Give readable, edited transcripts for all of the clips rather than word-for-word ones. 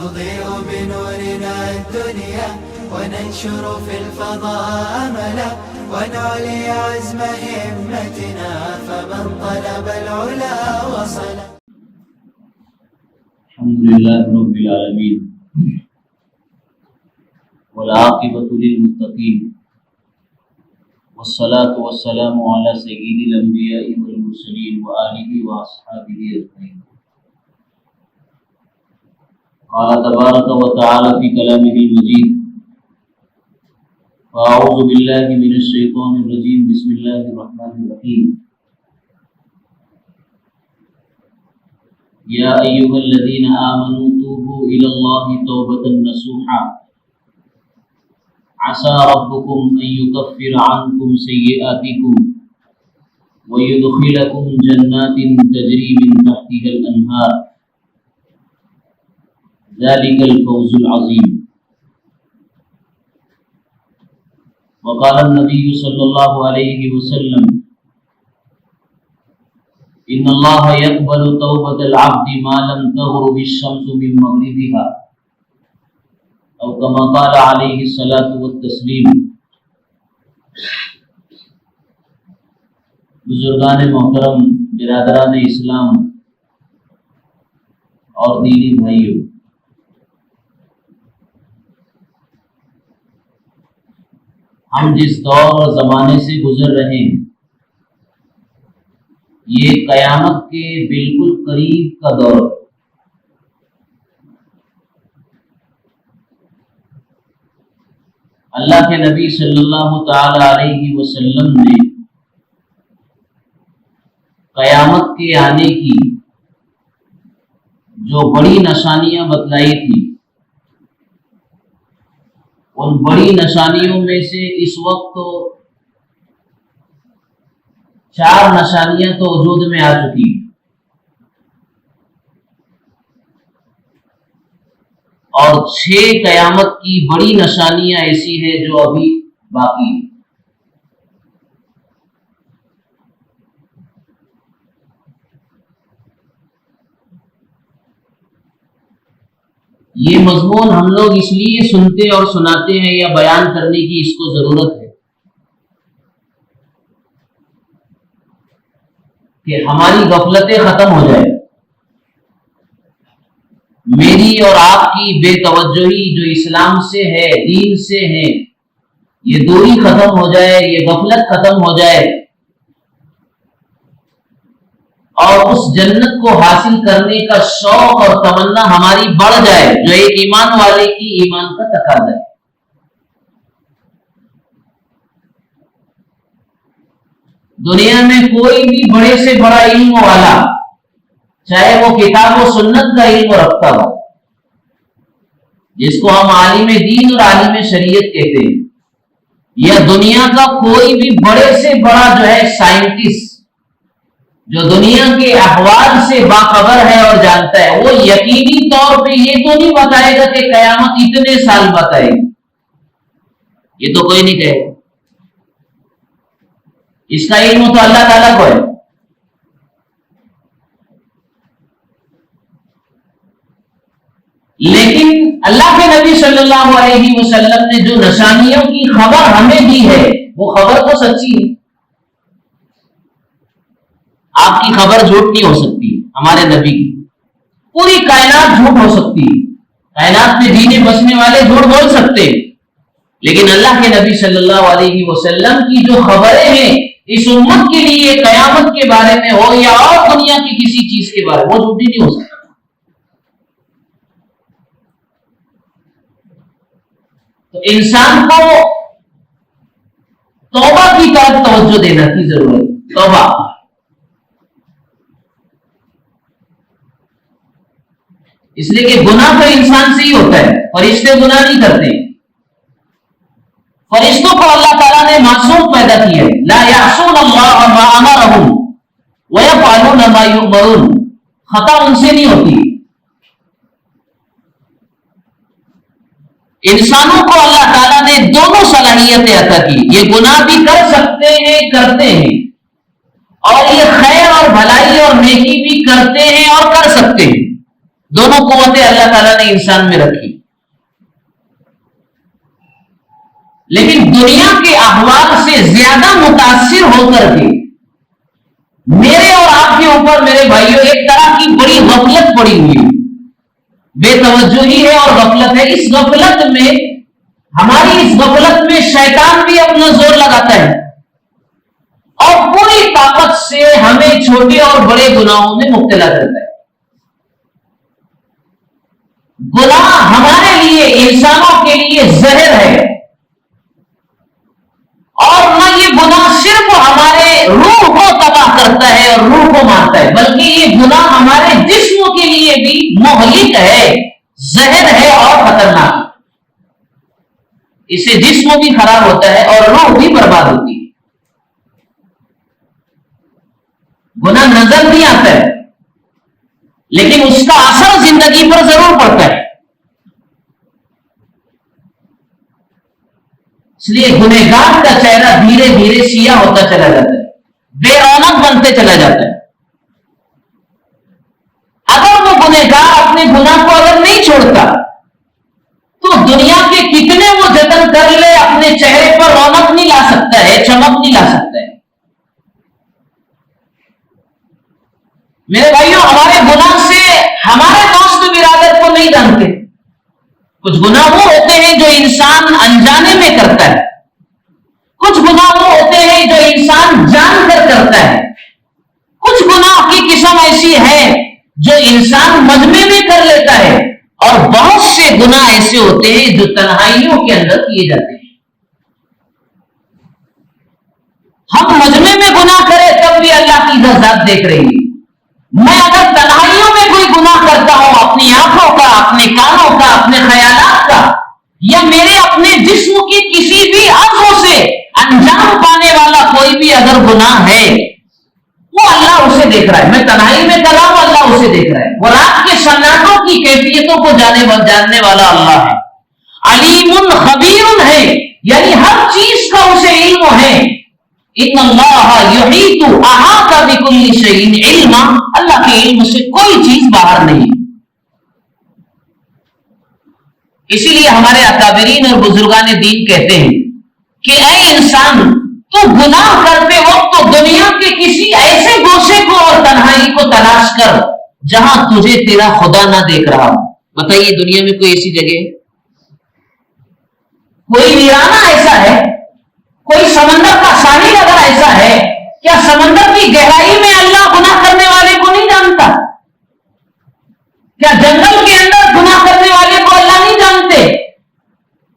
نضيء بنورنا الدنيا وننشر في الفضاء أملا ونعلي عزم همتنا فمن طلب العلا وصل. الحمد لله رب العالمين والعاقبة للمتقين والصلاة والسلام على سيد الأنبياء والمرسلين وآله وأصحابه أجمعين. قال تبارك وتعالى في كلامه المجيد: فأعوذ بالله من الشيطان الرجيم بسم الله الرحمن الرحيم. يا أيها الذين آمنوا توبوا إلى الله توبة نصوحا عسى ربكم أن يكفر عنكم سيئاتكم ويدخلكم جنات تجري من تحتها الأنهار ذلك الفوز العظيم. وقال النبي صلى الله عليه وسلم: إن الله يقبل توبة العبد ما لم تغرب الشمس من مغربها أو كما قال عليه الصلاة والتسليم. بزرگان محترم، برادران اسلام اور دینی بھائیوں، ہم جس دور اور زمانے سے گزر رہے ہیں یہ قیامت کے بالکل قریب کا دور. اللہ کے نبی صلی اللہ تعالی علیہ وسلم نے قیامت کے آنے کی جو بڑی نشانیاں بتلائی تھی، ان بڑی نشانیوں میں سے اس وقت تو 4 نشانیاں تو وجود میں آ چکی، اور 6 قیامت کی بڑی نشانیاں ایسی ہیں جو ابھی باقی ہیں. یہ مضمون ہم لوگ اس لیے سنتے اور سناتے ہیں یا بیان کرنے کی اس کو ضرورت ہے کہ ہماری غفلتیں ختم ہو جائے، میری اور آپ کی بے توجہی جو اسلام سے ہے، دین سے ہے، یہ دوری ختم ہو جائے، یہ غفلت ختم ہو جائے، اور اس جنت کو حاصل کرنے کا شوق اور تمنا ہماری بڑھ جائے جو ایک ایمان والے کی ایمان کا تقاضا ہے. دنیا میں کوئی بھی بڑے سے بڑا علم والا، چاہے وہ کتاب و سنت کا علم رکھتا ہو، جس کو ہم عالم دین اور عالم شریعت کہتے ہیں، یا دنیا کا کوئی بھی بڑے سے بڑا جو ہے سائنٹسٹ جو دنیا کے احوال سے باخبر ہے اور جانتا ہے، وہ یقینی طور پہ یہ تو نہیں بتائے گا کہ قیامت اتنے سال بتائے گی. یہ تو کوئی نہیں کہے گا. اس کا علم تو اللہ تعالیٰ کو ہے. لیکن اللہ کے نبی صلی اللہ علیہ وسلم نے جو نشانیوں کی خبر ہمیں دی ہے وہ خبر تو سچی ہے. آپ کی خبر جھوٹ نہیں ہو سکتی، ہمارے نبی کی. پوری کائنات جھوٹ ہو سکتی ہے، کائنات میں جینے بسنے والے جھوٹ بول سکتے، لیکن اللہ کے نبی صلی اللہ علیہ وسلم کی جو خبریں ہیں اس امت کے لیے قیامت کے بارے میں ہو یا اور دنیا کی کسی چیز کے بارے میں، وہ جھوٹی نہیں ہو سکتا. تو انسان کو توبہ کی طرف توجہ دینا کی ضرورت ہے. توبہ، اس لیے کہ گناہ تو انسان سے ہی ہوتا ہے، فرشتے گناہ نہیں کرتے. فرشتوں کو اللہ تعالیٰ نے معصوم پیدا کیا ہے. لا یعصون اللہ ما امرهم ویفعلون ما یؤمرون. خطا ان سے نہیں ہوتی. انسانوں کو اللہ تعالیٰ نے دونوں صلاحیتیں عطا کی. یہ گناہ بھی کر سکتے ہیں، کرتے ہیں، اور یہ خیر اور بھلائی اور نیکی بھی کرتے ہیں اور کر سکتے ہیں. دونوں قوتیں اللہ تعالیٰ نے انسان میں رکھی، لیکن دنیا کے احوال سے زیادہ متاثر ہو کر کے میرے اور آپ کے اوپر میرے بھائیوں ایک طرح کی بڑی غفلت پڑی ہوئی ہے، بے توجہی ہے اور غفلت ہے۔ اس غفلت میں شیطان بھی اپنا زور لگاتا ہے اور پوری طاقت سے ہمیں چھوٹے اور بڑے گناہوں میں مبتلا کرتا ہے۔ گناہ ہمارے لیے، انسانوں کے لیے زہر ہے، اور نہ یہ گناہ صرف ہمارے روح کو تباہ کرتا ہے اور روح کو مارتا ہے، بلکہ یہ گناہ ہمارے جسم کے لیے بھی مہلک ہے، زہر ہے اور خطرناک۔ اس سے جسم بھی خراب ہوتا ہے اور روح بھی برباد ہوتی ہے۔ گناہ نظر نہیں آتا ہے لیکن اس کا اثر زندگی پر ضرور پڑتا ہے۔ اس لیے گنہگار کا چہرہ دھیرے دھیرے سیاہ ہوتا چلا جاتا ہے، بے رونق بنتے چلا جاتا ہے۔ اگر وہ گنہگار اپنے گناہ کو اگر نہیں چھوڑتا تو دنیا کے کتنے وہ جتن کر لے اپنے چہرے پر رونق نہیں لا سکتا ہے، چمک نہیں لا سکتا ہے۔ میرے بھائیوں، ہمارے گناہ سے ہمارے دوست برادر کو نہیں جانتے۔ کچھ گناہ وہ ہوتے ہیں جو انسان انجانے میں کرتا ہے، کچھ گناہ وہ ہوتے ہیں جو انسان جان کر کرتا ہے، کچھ گناہ کی قسم ایسی ہے جو انسان مجمع میں کر لیتا ہے، اور بہت سے گناہ ایسے ہوتے ہیں جو تنہائیوں کے اندر کیے جاتے ہیں۔ ہم مجمع میں گناہ کریں تب بھی اللہ کی ذات دیکھ رہی ہے۔ میں اگر تنہائیوں میں کوئی گناہ کرتا ہوں، اپنی آنکھوں کا، اپنے کانوں کا، اپنے خیالات کا، یا میرے اپنے جسم کی کسی بھی عضو سے انجام پانے والا کوئی بھی اگر گناہ ہے، وہ اللہ اسے دیکھ رہا ہے۔ میں تنہائی میں کر رہا ہوں، اللہ اسے دیکھ رہا ہے۔ وہ رات کے سناٹوں کی کیفیتوں کو جاننے والا اللہ ہے، علیم خبیر ہے، یعنی ہر چیز کا اسے علم ہے۔ ان اللہ یحیط احاطہ بکل شیء علما، اللہ کے علم سے کوئی چیز باہر نہیں۔ اسی لیے ہمارے اکابرین اور بزرگان دین کہتے ہیں کہ اے انسان، تو گناہ کرتے وقت تو دنیا کے کسی ایسے گوشے کو اور تنہائی کو تلاش کر جہاں تجھے تیرا خدا نہ دیکھ رہا ہو۔ بتائیے دنیا میں کوئی ایسی جگہ ہے؟ کوئی ویرانہ ایسا ہے؟ کوئی سمندر کا ساحل اگر ایسا ہے، کیا سمندر کی گہرائی میں اللہ گناہ کرنے والے کو نہیں جانتا؟ کیا جنگل کے اندر گناہ کرنے والے کو اللہ نہیں جانتے؟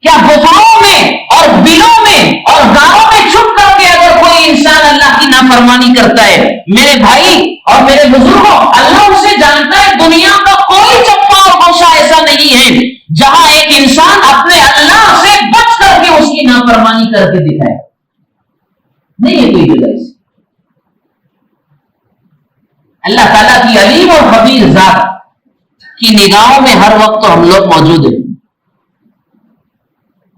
کیا گفاؤں میں اور بلوں میں اور گاؤں میں چھپ کر کے اگر کوئی انسان اللہ کی نافرمانی کرتا ہے، میرے بھائی اور میرے بزرگوں، اللہ اسے جانتا ہے۔ دنیا کا کوئی چپا اور گوشہ ایسا نہیں ہے جہاں ایک انسان اپنے اللہ سے بچ کر کے اس کی نافرمانی کر کے دکھائے، نہیں ہے کوئی جگہ ایسی۔ اللہ تعالیٰ کی علیم اور خبیر ذات کی نگاہوں میں ہر وقت ہم لوگ موجود ہیں۔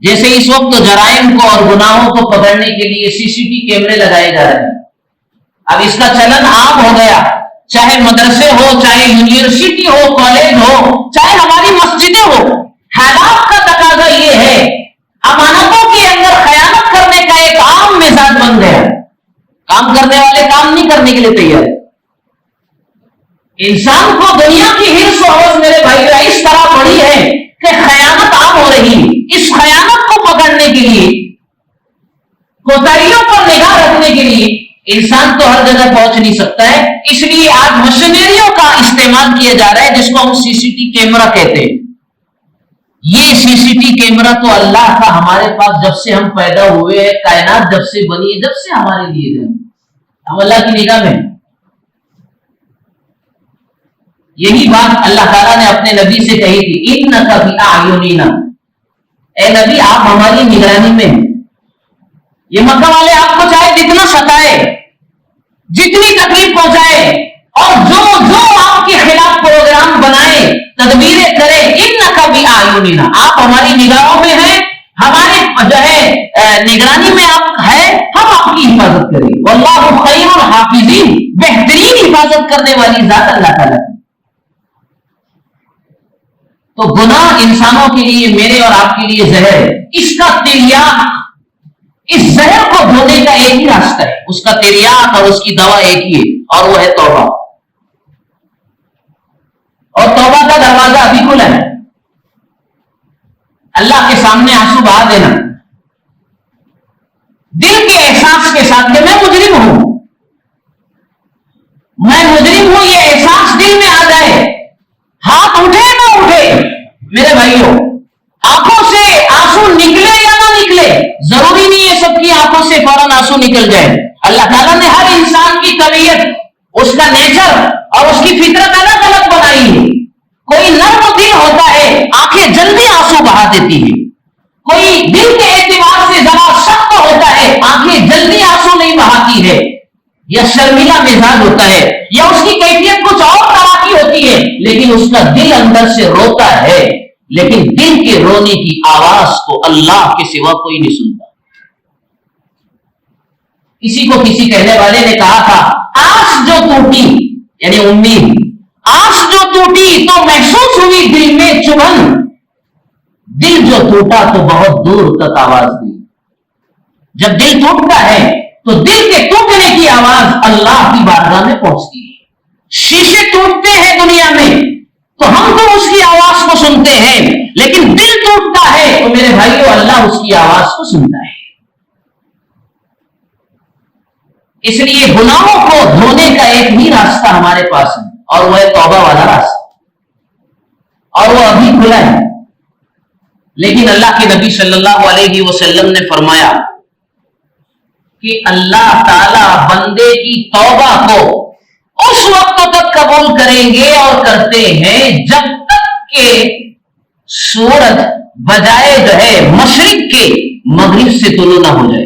جیسے اس وقت جرائم کو اور گناہوں کو پکڑنے کے لیے CCTV کیمرے لگائے جا رہے ہیں، اب اس کا چلن عام ہو گیا، چاہے مدرسے ہو، چاہے یونیورسٹی ہو، کالج ہو، چاہے ہماری مسجدیں ہو۔ حالات کا تقاضا یہ ہے، امانتوں کے اندر خیانت کرنے کا ایک عام مزاج بن گیا، کام کرنے والے کام نہیں کرنے کے لیے تیار۔ انسان کو دنیا کی ہرس و ہوس میرے بھائی اس طرح بڑی ہے کہ خیانت عام ہو رہی ہے۔ اس خیانت کو پکڑنے کے لیے، کوتاہیوں پر نگاہ رکھنے کے لیے انسان تو ہر جگہ پہنچ نہیں سکتا ہے، اس لیے آج مشینریوں کا استعمال کیا جا رہا ہے جس کو ہم CCTV کیمرہ کہتے ہیں۔ یہ CCTV کیمرہ تو اللہ کا ہمارے پاس جب سے ہم پیدا ہوئے، کائنات جب سے بنی ہے، جب سے ہمارے لیے گئے، ہم اللہ کی نگاہ میں۔ یہی بات اللہ تعالیٰ نے اپنے نبی سے کہی تھی، اِنَّكَ بِأَعْيُنِنَا، اے نبی آپ ہماری نگرانی میں ہیں۔ یہ مکہ والے آپ کو چاہے جتنا ستائے، جتنی تکلیف پہنچائے، اور جو آپ کے خلاف پروگرام بنائے، تدبیریں کرے، اِنَّكَ بِأَعْيُنِنَا، آپ ہماری نگاہوں میں ہیں، ہمارے جو ہے نگرانی میں آپ ہے، ہم آپ کی حفاظت کریں۔ وَاللَّهُ خَيْرُ الْحَافِظِينَ، بہترین حفاظت کرنے والی ذات اللہ تعالیٰ۔ تو گناہ انسانوں کے لیے، میرے اور آپ کے لیے زہر ہے. اس کا تریاق، اس زہر کو دھونے کا ایک ہی راستہ ہے، اس کا تریاق اور اس کی دوا ایک ہی ہے، اور وہ ہے توبہ. اور توبہ کا دروازہ ابھی کھلا ہے. اللہ کے سامنے آنسو بہا دینا دل کے احساس کے ساتھ کہ میں مجرم ہوں، میں مجرم ہوں، یہ احساس دل میں آ جائے. ہاتھ اٹھے نہ اٹھے میرے بھائیوں، آنکھوں سے آنسو نکلے یا نہ نکلے، ضروری نہیں ہے سب کی آنکھوں سے فوراً آنسو نکل جائے. اللہ تعالیٰ نے ہر انسان کی طبیعت، اس کا نیچر اور اس کی فطرت الگ الگ بنائی ہے. کوئی نرم دل ہوتا ہے، آنکھیں جلدی آنسو بہا دیتی ہے. کوئی دل کے اعتبار سے ذرا سخت ہوتا ہے، آنکھیں جلدی آنسو نہیں بہاتی ہے، یا شرمیلا مزاج ہوتا ہے، یا اس کی کیفیت کچھ اور طرح کی ہوتی ہے، لیکن اس کا دل اندر سے روتا ہے. لیکن دل کے رونے کی آواز کو اللہ کے سوا کوئی نہیں سنتا. کسی کو کسی کہنے والے نے کہا تھا، آس جو ٹوٹی، یعنی امید، آس جو ٹوٹی تو محسوس ہوئی دل میں چبھن، دل جو ٹوٹا تو بہت دور تک آواز دی. جب دل ٹوٹتا ہے تو دل کے ٹوٹنے کی آواز اللہ کی بارگاہ میں پہنچتی ہے. شیشے ٹوٹتے ہیں دنیا میں تو ہم تو اس کی آواز کو سنتے ہیں، لیکن دل ٹوٹتا ہے تو میرے بھائیو اللہ اس کی آواز کو سنتا ہے. اس لیے گناہوں کو دھونے کا ایک ہی راستہ ہمارے پاس ہے، اور وہ ہے توبہ والا راستہ، اور وہ ابھی کھلا ہے. لیکن اللہ کے نبی صلی اللہ علیہ وسلم نے فرمایا کہ اللہ تعالی بندے کی توبہ کو اس وقت تک قبول کریں گے اور کرتے ہیں جب تک کہ سورج بجائے جو ہے مشرق کے مغرب سے طلوع نہ ہو جائے.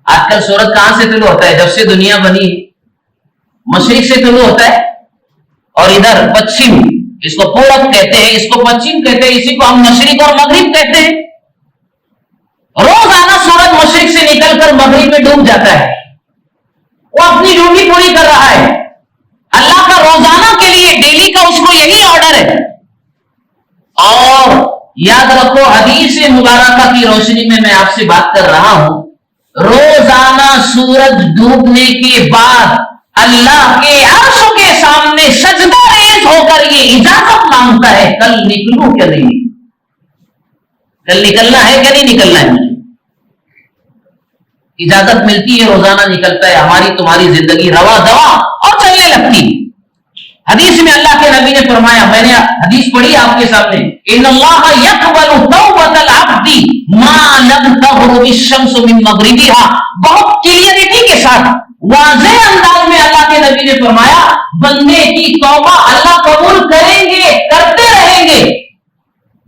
آج کل سورج کہاں سے طلوع ہوتا ہے؟ جب سے دنیا بنی مشرق سے طلوع ہوتا ہے، اور ادھر پچھم، اس کو پورب کہتے ہیں، اس کو پچھم کہتے ہیں، اسی کو ہم مشرق اور مغرب کہتے ہیں. روزانہ سورج مشرق سے نکل کر مغرب میں ڈوب جاتا ہے، وہ اپنی ڈیوٹی پوری کر رہا ہے. اللہ کا روزانہ کے لیے ڈیلی کا اس کو یہی آرڈر ہے. اور یاد رکھو، حدیث مبارکہ کی روشنی میں آپ سے بات کر رہا ہوں، روزانہ سورج ڈوبنے کے بعد اللہ کے عرش کے سامنے سجدہ ریز ہو کر یہ اجازت مانگتا ہے، کل نکلوں کیا نہیں، کل نکلنا ہے کیا نہیں نکلنا ہے. اجازت ملتی ہے، روزانہ نکلتا ہے، ہماری تمہاری زندگی روا دوا اور چلنے لگتی. حدیث میں اللہ کے نبی نے فرمایا، میں نے حدیث پڑھی آپ کے سامنے، ان اللہ یقبل توبۃ العبد ما لم تغرب الشمس من مغربها. بہت کلیئرٹی کے ساتھ واضح انداز میں اللہ کے نبی نے فرمایا، بندے کی توبہ اللہ قبول کریں گے، کرتے رہیں گے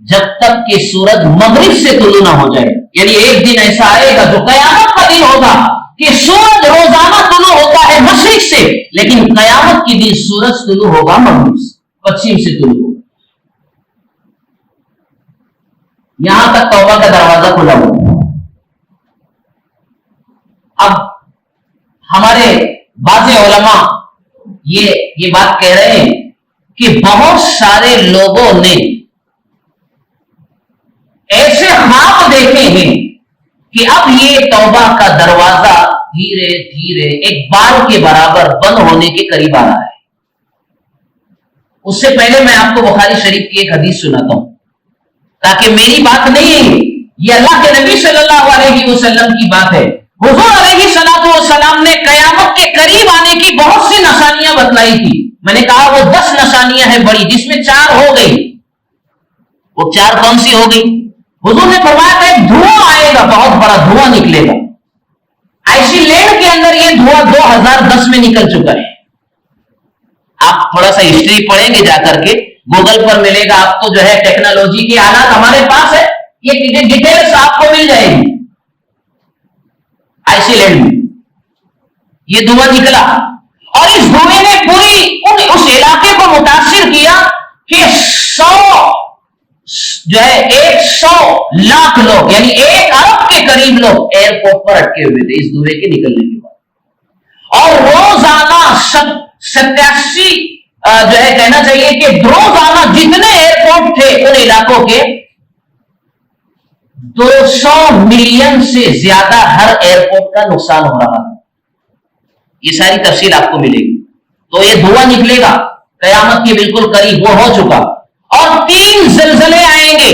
جب تک کہ سورج مغرب سے طلوع نہ ہو جائے. یعنی ایک دن ایسا آئے گا جو قیامت کا دن ہوگا کہ سورج روزانہ طلوع ہوتا ہے مشرق سے، لیکن قیامت کے دن سورج طلوع ہوگا مغرب سے، پچھم سے طلوع ہوگا. یہاں تک توبہ کا دروازہ کھلا ہوا. اب ہمارے بعض علماء یہ بات کہہ رہے ہیں کہ بہت سارے لوگوں نے ایسے خواب دیکھے ہیں کہ اب یہ توبہ کا دروازہ دھیرے دھیرے ایک بال کے برابر بند ہونے کے قریب آ رہا ہے. اس سے پہلے میں آپ کو بخاری شریف کی ایک حدیث سناتا ہوں، تاکہ میری بات نہیں ہے، یہ اللہ کے نبی صلی اللہ علیہ وسلم کی بات ہے. حضور علیہ الصلوۃ والسلام نے قیامت کے قریب آنے کی بہت سی نشانیاں بتلائی تھی. میں نے کہا وہ 10 نشانیاں ہیں بڑی، جس میں 4 ہو گئی. وہ 4 کون سی ہو گئی؟ حضور نے فرمایا تھا ایک دھواں آئے گا، بہت بڑا دھواں نکلے گا. آئسی لینڈ کے اندر یہ دھواں 2010 میں نکل چکا ہے. آپ تھوڑا سا ہسٹری پڑھیں گے جا کر کے، گوگل پر ملے گا آپ کو، جو ہے ٹیکنالوجی کے آلات ہمارے پاس ہے، یہ ڈیٹیلز آپ کو مل جائے گی. آئسی لینڈ میں یہ دھواں نکلا، اور اس دھوئے نے پوری اس علاقے کو متاثر کیا کہ 100 لاکھ لوگ، یعنی 1 ارب کے قریب لوگ ایئرپورٹ پر اٹکے ہوئے تھے اس دھوئے کے نکلنے کے بعد. اور روزانہ 87 جو ہے کہنا چاہیے کہ روزانہ جتنے ایئرپورٹ تھے ان علاقوں کے 200 ملین سے زیادہ ہر ایئرپورٹ کا نقصان ہو رہا ہے. یہ ساری تفصیل آپ کو ملے گی. تو یہ دھواں نکلے گا قیامت کے بالکل قریب، وہ ہو چکا. اور 3 زلزلے آئیں گے.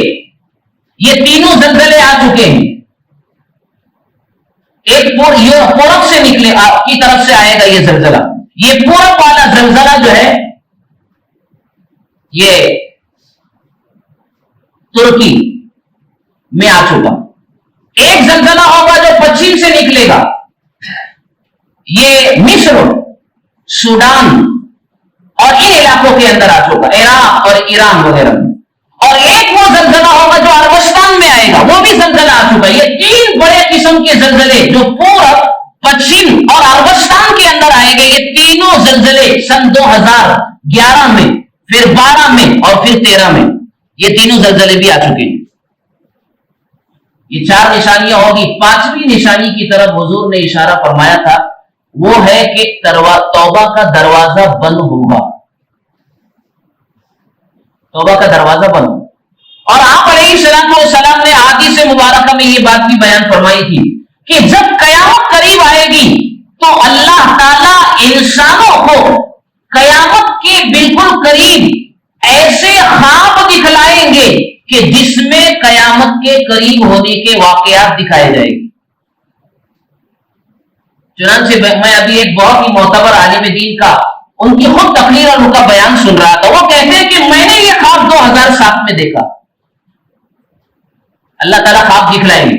یہ تینوں زلزلے آ چکے ہیں. ایک پورب سے نکلے آپ کی طرف سے آئے گا یہ زلزلہ. یہ پورب والا زلزلہ جو ہے یہ ترکی میں آ چکا. ایک زلزلہ ہوگا جو پچھم سے نکلے گا، یہ مصر، سوڈان اور ان علاقوں کے اندر آ چکا، عراق اور ایران وغیرہ میں. اور ایک وہ زلزلہ ہوگا جو عربستان میں آئے گا، وہ بھی زلزلہ آ چکا. یہ 3 بڑے قسم کے زلزلے جو پورب، پچھم اور عربستان کے اندر آئیں گے. یہ تینوں زلزلے سن 2011 میں، پھر 12 میں اور پھر 13 میں یہ تینوں زلزلے بھی آ چکے ہیں. یہ 4 نشانیاں ہوگی. 5ویں نشانی کی طرف حضور نے اشارہ فرمایا تھا، وہ ہے کہ توبہ کا دروازہ بند ہوگا. توبہ کا دروازہ بند. اور آپ علیہ السلام نے حدیث مبارکہ میں یہ بات بھی بیان فرمائی تھی کہ جب قیامت قریب آئے گی تو اللہ تعالی انسانوں کو قیامت کے بالکل قریب ایسے خواب دکھلائیں گے کہ جس میں قیامت کے قریب ہونے کے واقعات دکھائے جائیں گے. چنانچہ میں ابھی ایک بہت ہی معتبر عالم دین کا ان کی خود تقریر اور ان کا بیان سن رہا تھا. وہ کہتے ہیں کہ میں نے یہ خواب 2007 میں دیکھا. اللہ تعالیٰ خواب دکھلائیں گے.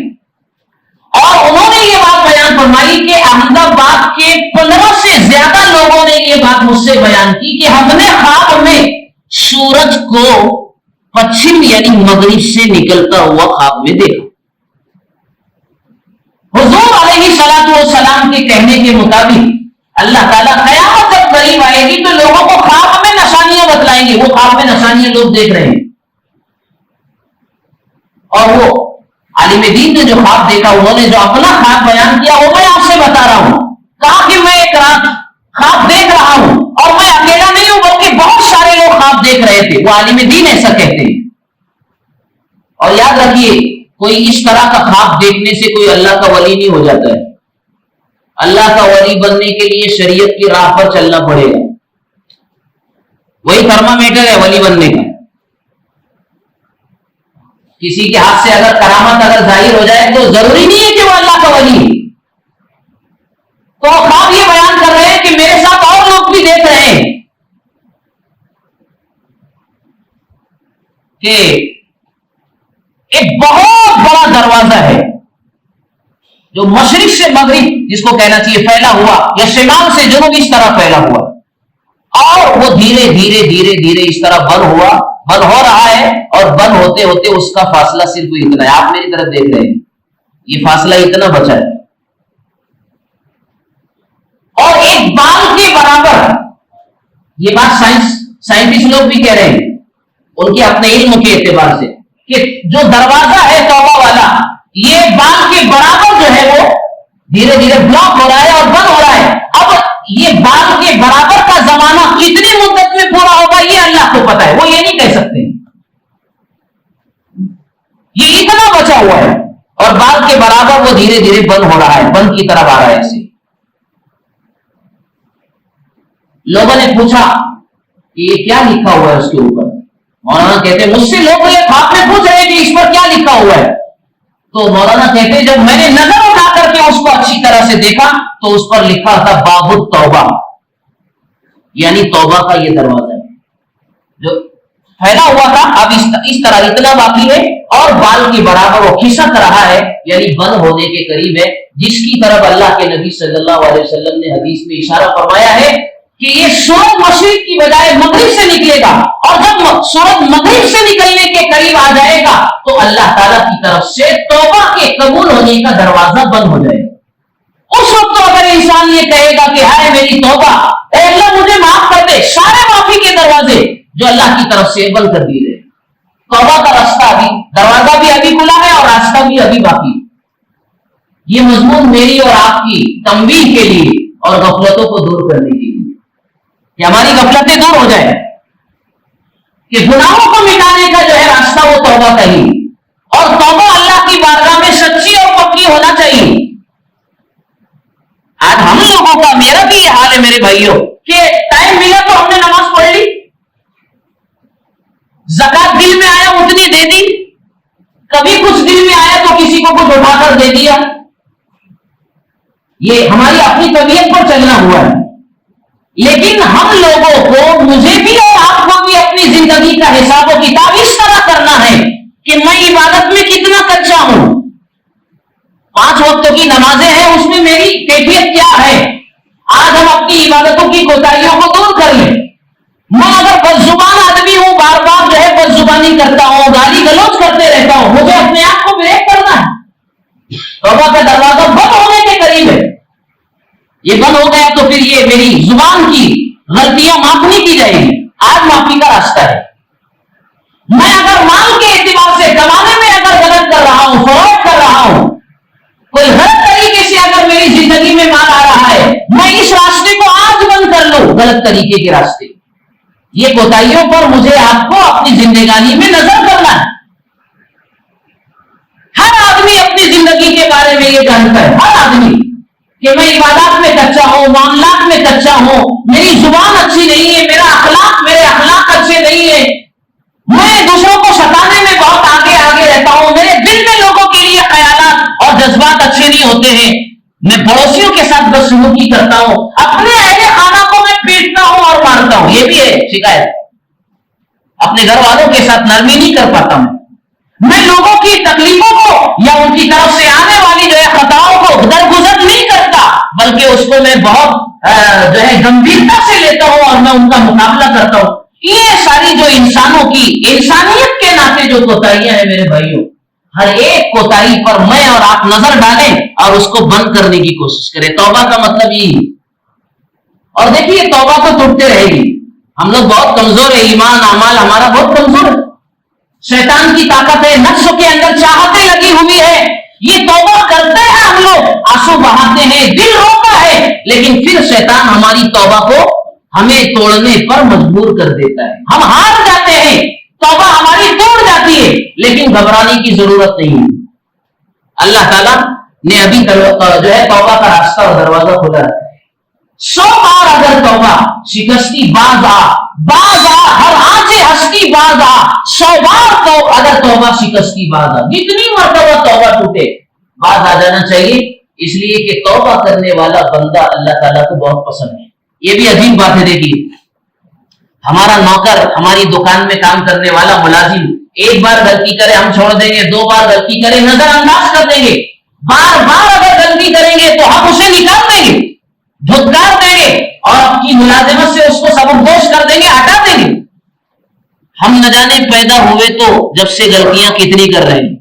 اور انہوں نے یہ بات بیان فرمائی کہ احمد آباد کے 15 سے زیادہ لوگوں نے یہ بات مجھ سے بیان کی کہ ہم نے خواب میں سورج کو پچھم یعنی مغرب سے نکلتا ہوا خواب میں دیکھا. حضور علیہ السلام کے کہنے کے مطابق اللہ تعالیٰ قیامت جب قریب آئے گی تو لوگوں کو خواب میں نشانیاں بتلائیں گے. وہ خواب میں نشانیاں لوگ دیکھ رہے ہیں. اور وہ عالم دین نے جو خواب دیکھا، انہوں نے جو اپنا خواب بیان کیا وہ میں آپ سے بتا رہا ہوں. کہا کہ میں ایک رات خواب دیکھ رہا ہوں اور میں اکیلا نہیں ہوں بلکہ بہت سارے لوگ خواب دیکھ رہے تھے. وہ عالم دین ایسا کہتے ہیں. اور یاد رکھیے کوئی اس طرح کا خواب دیکھنے سے کوئی اللہ کا ولی نہیں ہو جاتا ہے. اللہ کا ولی بننے کے لیے شریعت کی راہ پر چلنا پڑے گا. وہی تھرمامیٹر ہے ولی بننے کا. کسی کے ہاتھ سے اگر کرامت اگر ظاہر ہو جائے تو ضروری نہیں ہے کہ وہ اللہ کا ولی ہے. تو خواب یہ بیان کر رہے ہیں کہ میرے ساتھ اور لوگ بھی دیکھ رہے ہیں کہ ایک بہت بڑا دروازہ ہے جو مشرق سے مغرب جس کو کہنا چاہیے پھیلا ہوا، یا شمال سے جنوب اس طرح پھیلا ہوا، اور وہ دھیرے دھیرے دھیرے دھیرے اس طرح بند ہو رہا ہے. اور بند ہوتے ہوتے اس کا فاصلہ صرف اتنا ہے. آپ میری طرف دیکھ رہے ہیں، یہ فاصلہ اتنا بچا ہے. اور ایک بال کے برابر، یہ بات سائنٹسٹ لوگ بھی کہہ رہے ہیں ان کے اپنے علم کے اعتبار سے، کہ جو دروازہ ہے توبہ والا، یہ بال کے برابر جو ہے وہ دھیرے دھیرے بلاک ہو رہا ہے اور بند ہو رہا ہے. اب یہ بال کے برابر کا زمانہ کتنی مدت میں پورا ہوگا یہ اللہ کو پتا ہے. وہ یہ نہیں کہہ سکتے. یہ اتنا بچا ہوا ہے اور بال کے برابر وہ دھیرے دھیرے بند ہو رہا ہے، بند کی طرف آ رہا ہے. ایسے لوگوں نے پوچھا کہ یہ کیا لکھا ہوا ہے اس کے اوپر. مولانا کہتے ہیں مجھ سے لوگ یہ خواب میں پوچھ رہے ہیں کہ اس پر کیا لکھا ہوا ہے. تو مولانا کہتے ہیں جب میں نے نظر اٹھا کر کے اس کو اچھی طرح سے دیکھا تو اس پر لکھا تھا باب التوبہ، یعنی توبہ کا یہ دروازہ ہے جو پھیلا ہوا تھا. اب اس طرح اتنا باقی ہے اور بال کے برابر وہ کھسک رہا ہے، یعنی بند ہونے کے قریب ہے، جس کی طرف اللہ کے نبی صلی اللہ علیہ وسلم نے حدیث میں اشارہ فرمایا ہے کہ یہ سورج مشرق کی بجائے مغرب سے نکلے گا. اور جب سورج مغرب سے نکلنے کے قریب آ جائے گا تو اللہ تعالیٰ کی طرف سے توبہ کے قبول ہونے کا دروازہ بند ہو جائے گا. اس وقت اگر انسان یہ کہے گا کہ ہائے میری توبہ، اے اللہ مجھے معاف کر دے، سارے معافی کے دروازے جو اللہ کی طرف سے بند کر دیے گئے. توبہ کا راستہ ابھی، دروازہ بھی ابھی کھلا ہے اور راستہ بھی ابھی باقی. یہ مضمون میری اور آپ کی تنبیہ کے لیے اور غفلتوں کو دور کرنے کے لیے. کہ ہماری غفلتیں دور ہو جائے، کہ گناہوں کو مٹانے کا جو ہے راستہ وہ توبہ کا ہی، اور توبہ اللہ کی بارگاہ میں سچی اور پکی ہونا چاہیے۔ آج ہم لوگوں کا، میرا بھی یہ حال ہے میرے بھائیوں، کہ ٹائم ملا تو ہم نے نماز پڑھ لی، زکات دل میں آیا اتنی دے دی، کبھی کچھ دل میں آیا تو کسی کو کچھ اٹھا کر دے دیا، یہ ہماری اپنی طبیعت پر چلنا ہوا ہے۔ لیکن ہم لوگوں کو، مجھے بھی اور آپ کو بھی اپنی زندگی کا حساب و کتاب اس طرح کرنا ہے کہ میں عبادت میں کتنا کچا ہوں، 5 وقتوں کی نمازیں ہیں، اس میں میری کیفیت کیا ہے۔ آج ہم اپنی عبادتوں کی کوتاہیوں کو دور کر لیں۔ میں اگر بدزبان آدمی ہوں، بار بار جو ہے بدزبانی کرتا ہوں، گالی گلوچ کرتے رہتا ہوں، مجھے اپنے آپ کو بریک کرنا ہے۔ توبہ کا دروازہ بند ہونے کے قریب ہے، یہ بند ہو گیا تو پھر یہ میری زبان کی غلطیاں معاف نہیں کی جائے گی، آج معافی کا راستہ ہے۔ میں اگر مال کے اعتبار سے کمانے میں اگر غلط کر رہا ہوں، فراڈ کر رہا ہوں، کوئی غلط طریقے سے اگر میری زندگی میں مال آ رہا ہے، میں اس راستے کو آج بند کر لوں، غلط طریقے کے راستے۔ یہ کوتاہیوں پر مجھے آپ کو اپنی زندگانی میں نظر کرنا ہے۔ ہر آدمی اپنی زندگی کے بارے میں یہ جانتا ہے، ہر آدمی، کہ میں عبادات میں کچا ہوں، معاملات میں کچا ہوں، میری زبان اچھی نہیں ہے، میرے اخلاق اچھے نہیں ہے، میں دوسروں کو ستانے میں بہت آگے رہتا ہوں، میرے دل میں لوگوں کے لیے خیالات اور جذبات اچھے نہیں ہوتے ہیں، میں پڑوسیوں کے ساتھ بدسلوکی کرتا ہوں، اپنے اہل خانہ کو میں پیٹتا ہوں اور مارتا ہوں، یہ بھی ہے شکایت۔ اپنے گھر والوں کے ساتھ نرمی نہیں کر پاتا ہوں، میں لوگوں کی تکلیفوں کو یا ان کی طرف سے آنے والی جو ہے خطاؤں کو درگزر نہیں کرتا، بلکہ اس کو میں بہت جو ہے گمبھیرتا سے لیتا ہوں اور میں ان کا مقابلہ کرتا ہوں۔ یہ ساری جو انسانوں کی انسانیت کے ناطے جو کوتاہیاں ہیں میرے بھائیوں، ہر ایک کوتاہی پر میں اور آپ نظر ڈالیں اور اس کو بند کرنے کی کوشش کریں۔ توبہ کا مطلب یہی ہے۔ اور دیکھیے توبہ تو ٹوٹتے رہے گی، ہم لوگ بہت کمزور ہے، ایمان اعمال ہمارا بہت کمزور ہے، شیطان کی طاقت ہے، نفس کے اندر چاہتیں لگی ہوئی ہے، یہ توبہ کرتے ہیں، ہم لوگ آنسو بہاتے ہیں، دل روتا ہے، لیکن پھر شیطان ہماری توبہ کو ہمیں توڑنے پر مجبور کر دیتا ہے، ہم ہار جاتے ہیں، توبہ ہماری توڑ جاتی ہے، لیکن گھبرانے کی ضرورت نہیں ہے۔ اللہ تعالیٰ نے ابھی جو ہے توبہ کا راستہ اور دروازہ کھولا رکھا ہے۔ 100 بار اگر توبہ شکستی باز ہر آنچے ہستی باز 100 بار تو اگر توبہ شکستی باز جتنی مرتبہ توبہ ٹوٹے باز آ جانا چاہیے، اس لیے کہ توبہ کرنے والا بندہ اللہ تعالیٰ کو بہت پسند ہے۔ یہ بھی عجیب بات ہے، دیکھیے ہمارا نوکر، ہماری دکان میں کام کرنے والا ملازم ایک بار غلطی کرے ہم چھوڑ دیں گے، 2 بار غلطی کرے نظر انداز کر دیں گے، بار بار اگر غلطی کریں گے تو ہم اسے نکال دیں گے، دھتکار دیں گے اور آپ کی ملازمت سے اس کو سبکدوش کر دیں گے، ہٹا دیں گے۔ ہم نہ جانے پیدا ہوئے تو جب سے غلطیاں کتنی کر رہے ہیں،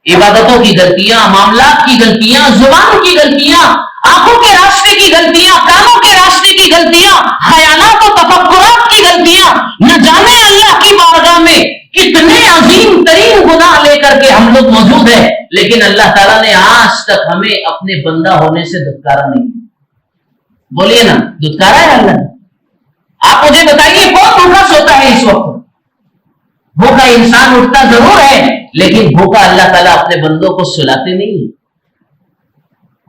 عبادتوں کی غلطیاں، معاملات کی غلطیاں، زبان کی غلطیاں، آنکھوں کے راستے کی غلطیاں، کانوں کے راستے کی غلطیاں، خیالات و تفکرات کی غلطیاں، نہ جانے اللہ کی بارگاہ میں کتنے عظیم ترین گناہ لے کر کے ہم لوگ موجود ہیں، لیکن اللہ تعالیٰ نے آج تک ہمیں اپنے بندہ ہونے سے دھتکارا نہیں۔ بولیے نا، دھتکارا ہے اللہ نے؟ آپ مجھے بتائیے کون بھوکا سوتا ہے اس وقت؟ بھوکا انسان اٹھتا ضرور ہے، لیکن بھوکا اللہ تعالیٰ اپنے بندوں کو سلاتے نہیں ہیں،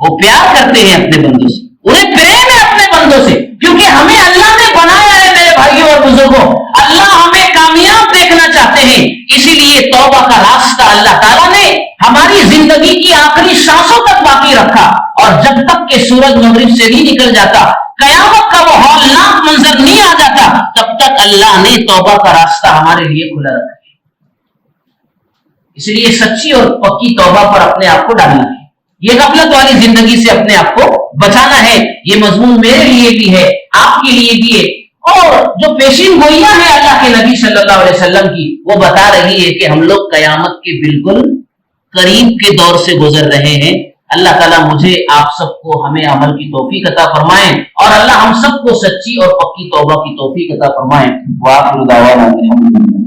وہ پیار کرتے ہیں اپنے بندوں سے، انہیں پریم ہے اپنے بندوں سے، کیونکہ ہمیں اللہ نے بنایا ہے میرے بھائیوں اور بزرگوں، اللہ ہمیں کامیاب دیکھنا چاہتے ہیں، اسی لیے توبہ کا راستہ اللہ تعالیٰ نے ہماری زندگی کی آخری سانسوں تک باقی رکھا، اور جب تک کہ سورج مغرب سے نہیں نکل جاتا، قیامت کا وہ ہولناک منظر نہیں آ جاتا، تب تک اللہ نے توبہ کا راستہ ہمارے لیے کھلا رکھا ہے۔ اس لیے سچی اور پکی توبہ پر اپنے آپ کو ڈالنا ہے، یہ غفلت والی زندگی سے اپنے آپ کو بچانا ہے۔ یہ مضمون میرے لیے بھی ہے، آپ کے لیے بھی ہے، اور جو پیشین گوئیاں ہیں اللہ کے نبی صلی اللہ علیہ وسلم کی، وہ بتا رہی ہے کہ ہم لوگ قیامت کے بالکل قریب کے دور سے گزر رہے ہیں۔ اللہ تعالیٰ مجھے آپ سب کو ہمیں عمل کی توفیق عطا فرمائیں، اور اللہ ہم سب کو سچی اور پکی توبہ کی توفیق عطا فرمائیں۔ وآخر دعوانا الحمدللہ۔